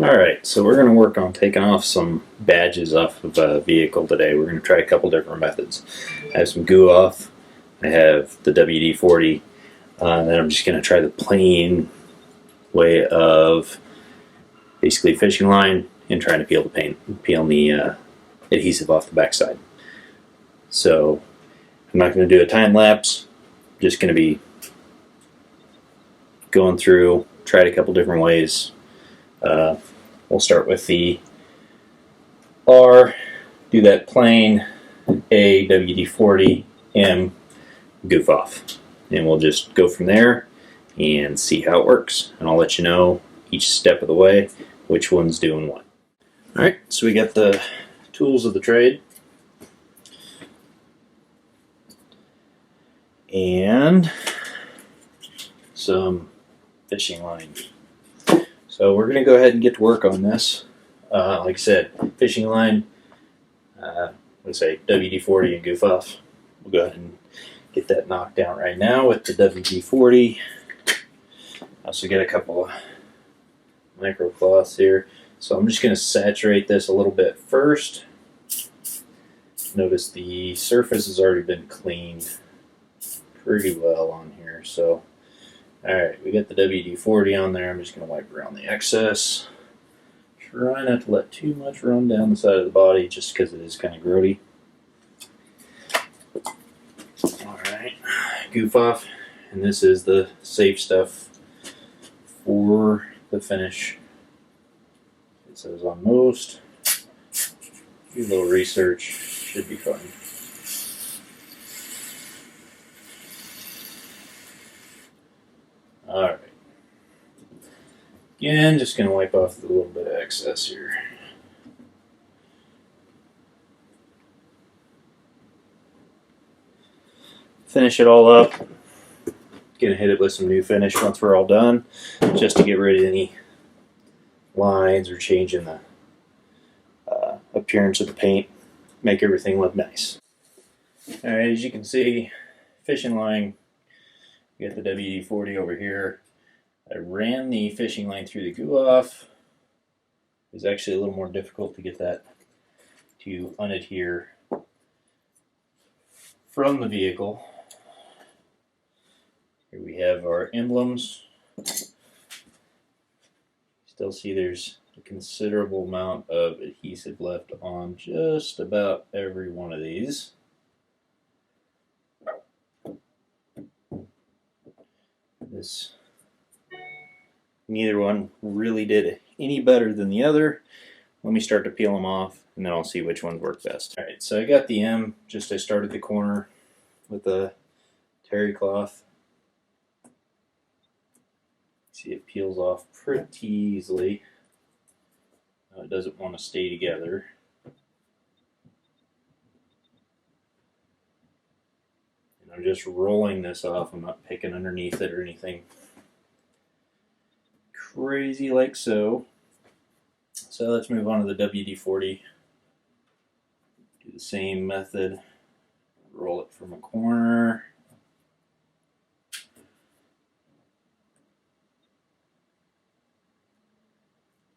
Alright, so we're going to work on taking off some badges off of a vehicle today. We're going to try a couple different methods. I have some goo off, I have the WD-40, and then I'm just going to try the plain way of basically fishing line and trying to peel the adhesive off the backside. So I'm not going to do a time lapse, I'm just going to be going through, tried a couple different ways. We'll start with the R, do that plain A, WD-40, M, goof off. And we'll just go from there and see how it works. And I'll let you know each step of the way which one's doing what. Alright, so we got the tools of the trade. And some fishing line. So we're going to go ahead and get to work on this. Like I said, fishing line, let's say WD-40 and goof off. We'll go ahead and get that knocked down right now with the WD-40. Also get a couple of micro cloths here. So I'm just going to saturate this a little bit first. Notice the surface has already been cleaned pretty well on here. So, alright, we got the WD-40 on there. I'm just going to wipe around the excess. Try not to let too much run down the side of the body just because it is kind of grody. Alright, goof off. And this is the safe stuff for the finish. It says on most. Do a little research, should be fine. Alright. Again, just going to wipe off the little bit of excess here. Finish it all up. Gonna hit it with some new finish once we're all done, just to get rid of any lines or change in the appearance of the paint, make everything look nice. Alright, as you can see, fishing line, you got the WD-40 over here. I ran the fishing line through the goo off. It was actually a little more difficult to get that to unadhere from the vehicle. Here we have our emblems. Still see there's a considerable amount of adhesive left on just about every one of these. Neither one really did any better than the other. Let me start to peel them off and then I'll see which ones work best. Alright, so I got the M, I started the corner with the terry cloth. See, it peels off pretty easily. It doesn't want to stay together. And I'm just rolling this off. I'm not picking underneath it or anything crazy like so. So let's move on to the WD-40. Do the same method. Roll it from a corner.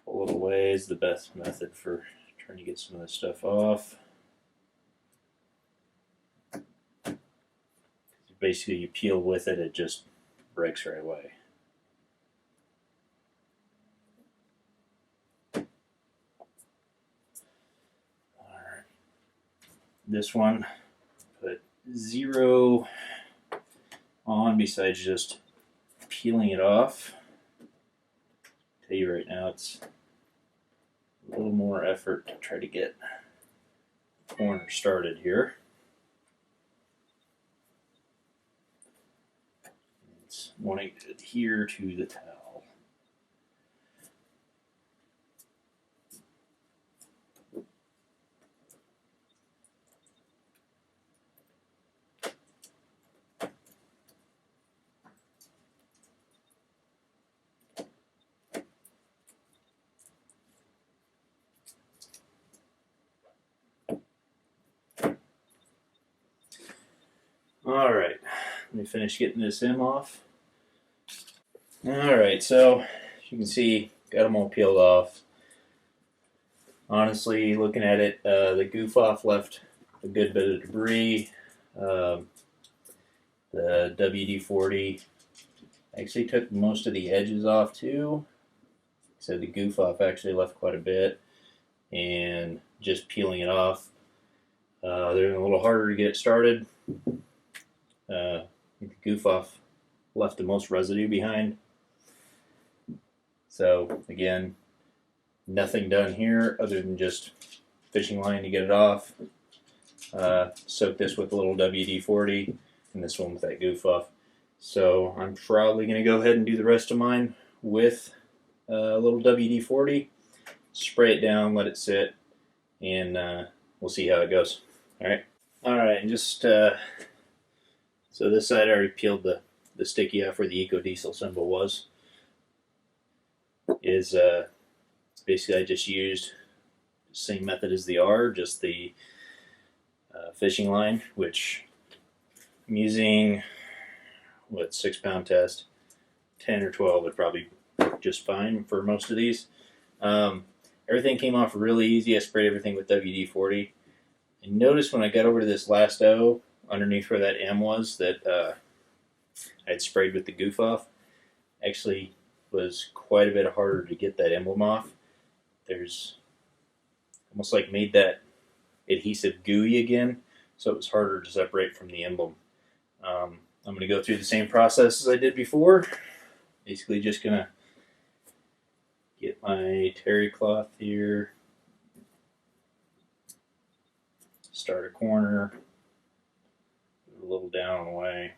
Pull it away is the best method for trying to get some of this stuff off. Basically, you peel with it, it just breaks right away. Alright. This one, put 0 on besides just peeling it off. I'll tell you right now, it's a little more effort to try to get the corner started here. It's wanting to adhere to the towel. Alright, let me finish getting this M off. Alright, so as you can see, got them all peeled off. Honestly, looking at it, the goof off left a good bit of debris. The WD-40 actually took most of the edges off too. So the goof off actually left quite a bit, and just peeling it off, they're a little harder to get it started. The goof off left the most residue behind. So again, nothing done here other than just fishing line to get it off. Soak this with a little WD-40 and this one with that goof off. So I'm probably going to go ahead and do the rest of mine with a little WD-40, spray it down, let it sit, and we'll see how it goes. Alright, and just so this side I already peeled the sticky off where the Eco Diesel symbol was. Basically I just used the same method as the R, just the fishing line, which I'm using, 6 pound test, 10 or 12 would probably work just fine for most of these. Everything came off really easy. I sprayed everything with WD-40. And notice when I got over to this last O, underneath where that M was, that I had sprayed with the goof off, actually was quite a bit harder to get that emblem off. There's almost like made that adhesive gooey again, so it was harder to separate from the emblem. I'm going to go through the same process as I did before. Basically just going to get my terry cloth here, start a corner, a little down away.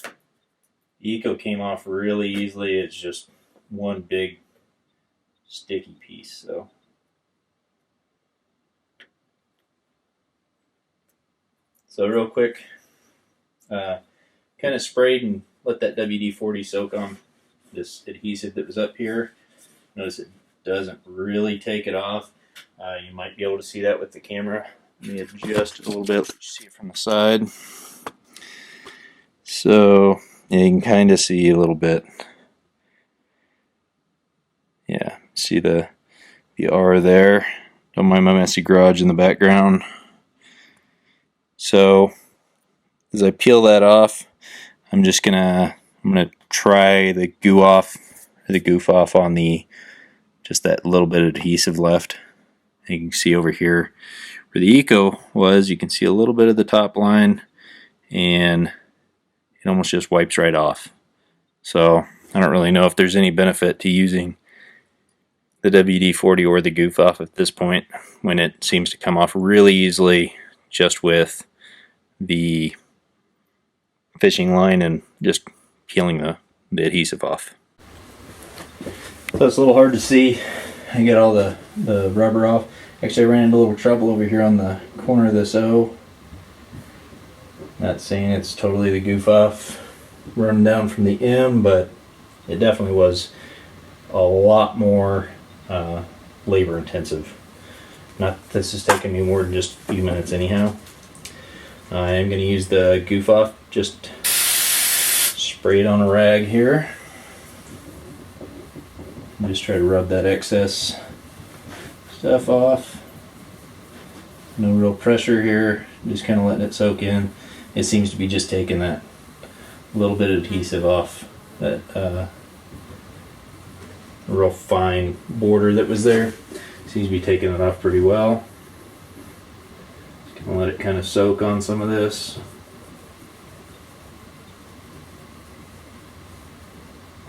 The Eco came off really easily. It's just one big sticky piece. So real quick, kind of sprayed and let that WD-40 soak on this adhesive that was up here. Notice it doesn't really take it off. You might be able to see that with the camera. Let me adjust it a little bit. Let you see it from the side. So yeah, you can kind of see a little bit. Yeah, see the R there. Don't mind my messy garage in the background. So as I peel that off, I'm gonna try the goof off on just that little bit of adhesive left. And you can see over here where the Eco was, you can see a little bit of the top line, and it almost just wipes right off. So I don't really know if there's any benefit to using the WD-40 or the goof off at this point, when it seems to come off really easily just with the fishing line and just peeling the adhesive off. So it's a little hard to see. I get all the rubber off. Actually, I ran into a little trouble over here on the corner of this O. Not saying it's totally the goof off running down from the M, but it definitely was a lot more labor intensive. Not that this is taking me more than just a few minutes anyhow. I am going to use the goof off, just spray it on a rag here. Just try to rub that excess stuff off. No real pressure here, just kind of letting it soak in. It seems to be just taking that little bit of adhesive off that real fine border that was there. Seems to be taking it off pretty well. Just gonna let it kind of soak on some of this.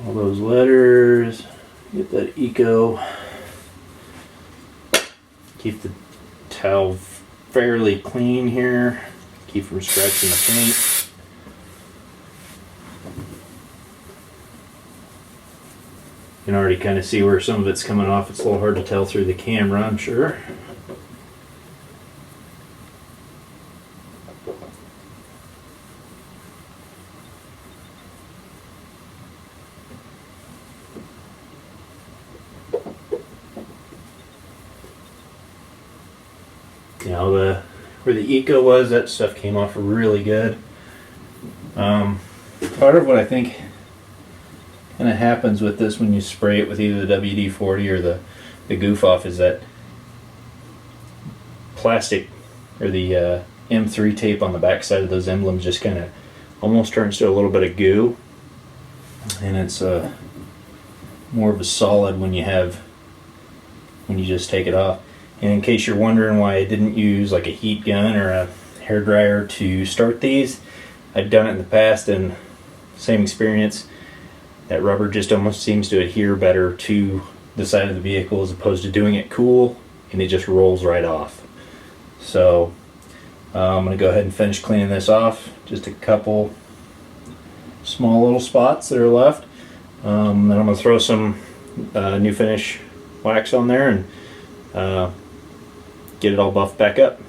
All those letters. Get that Eco. Keep the towel fairly clean here. Keep from scratching the paint. You can already kind of see where some of it's coming off. It's a little hard to tell through the camera, I'm sure. Now where the Eco was, that stuff came off really good. Part of what I think And it happens with this when you spray it with either the WD-40 or the goof off, is that plastic or the M3 tape on the back side of those emblems just kind of almost turns to a little bit of goo, and it's more of a solid when you just take it off. And in case you're wondering why I didn't use like a heat gun or a hair dryer to start these, I've done it in the past and same experience. That rubber just almost seems to adhere better to the side of the vehicle as opposed to doing it cool, and it just rolls right off. So I'm going to go ahead and finish cleaning this off. Just a couple small little spots that are left. Then I'm going to throw some new finish wax on there and get it all buffed back up.